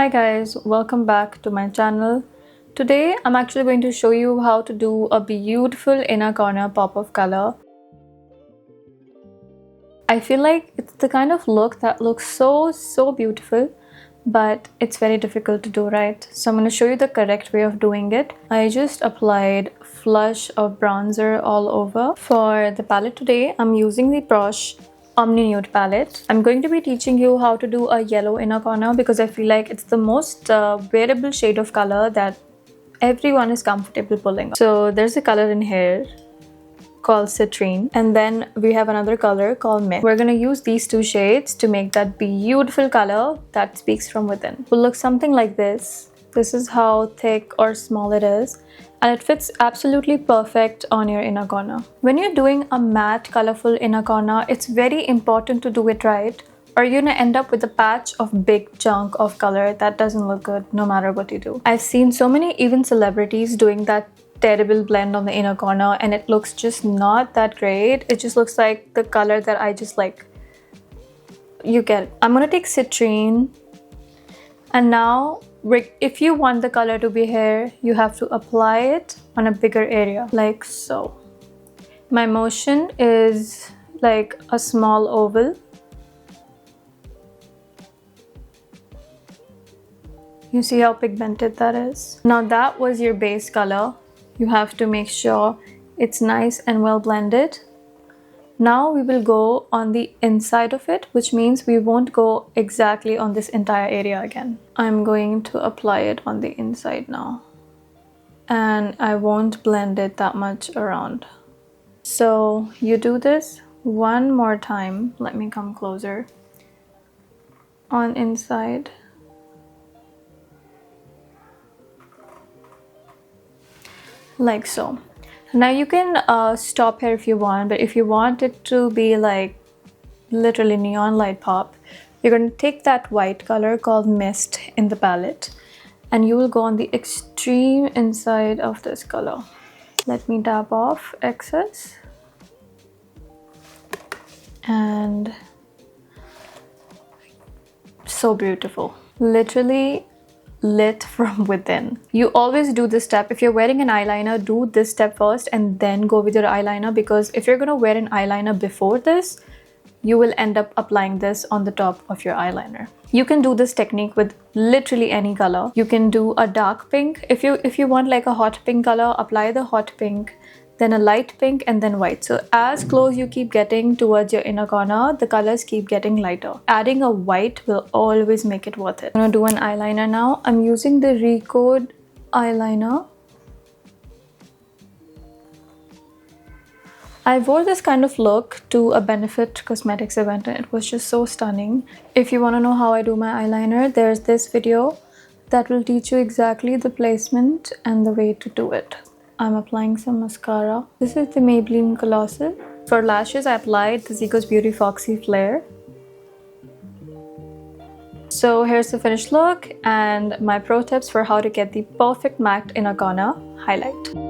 Hi guys, welcome back to my channel. Today I'm actually going to show you how to do a beautiful inner corner pop of color. I feel like it's the kind of look that looks so beautiful, but it's very difficult to do, right? So I'm going to show you the correct way of doing it. I just applied flush of bronzer all over. For the palette today, I'm using the Morphe Omni Nude palette. I'm going to be teaching you how to do a yellow inner corner because I feel like it's the most wearable shade of color that everyone is comfortable pulling. So there's a color in here called citrine, and then we have another color called mint. We're gonna use these two shades to make that beautiful color that speaks from within. It will look something like this. This is how thick or small it is, and it fits absolutely perfect on your inner corner. When you're doing a matte colorful inner corner, it's very important to do it right, or you're gonna end up with a patch of big chunk of color that doesn't look good no matter what you do. I've seen so many even celebrities doing that terrible blend on the inner corner and it looks just not that great. It just looks like the color that I just like. You get it. I'm gonna take citrine, and now if you want the color to be here, you have to apply it on a bigger area like so. My motion is like a small oval. You see how pigmented that is? Now that was your base color. You have to make sure it's nice and well blended. Now we will go on the inside of it, which means we won't go exactly on this entire area again. I'm going to apply it on the inside now, and I won't blend it that much around. So you do this one more time. Let me come closer. On inside. Like so. Now you can stop here if you want, but if you want it to be like literally neon light pop, you're going to take that white color called Mist in the palette and you will go on the extreme inside of this color. Let me dab off excess and so beautiful. Literally lit from within. You always do this step. If you're wearing an eyeliner, do this step first and then go with your eyeliner, because if you're gonna wear an eyeliner before this, you will end up applying this on the top of your eyeliner. You can do this technique with literally any color. You can do a dark pink. If you want like a hot pink color, apply the hot pink, then a light pink, and then white. So as close you keep getting towards your inner corner, the colors keep getting lighter. Adding a white will always make it worth it. I'm gonna do an eyeliner now. I'm using the Recode eyeliner. I wore this kind of look to a Benefit Cosmetics event and it was just so stunning. If you want to know how I do my eyeliner, there's this video that will teach you exactly the placement and the way to do it. I'm applying some mascara. This is the Maybelline Colossal. For lashes, I applied the Zygos Beauty Foxy Flare. So here's the finished look and my pro tips for how to get the perfect matte inner corner highlight.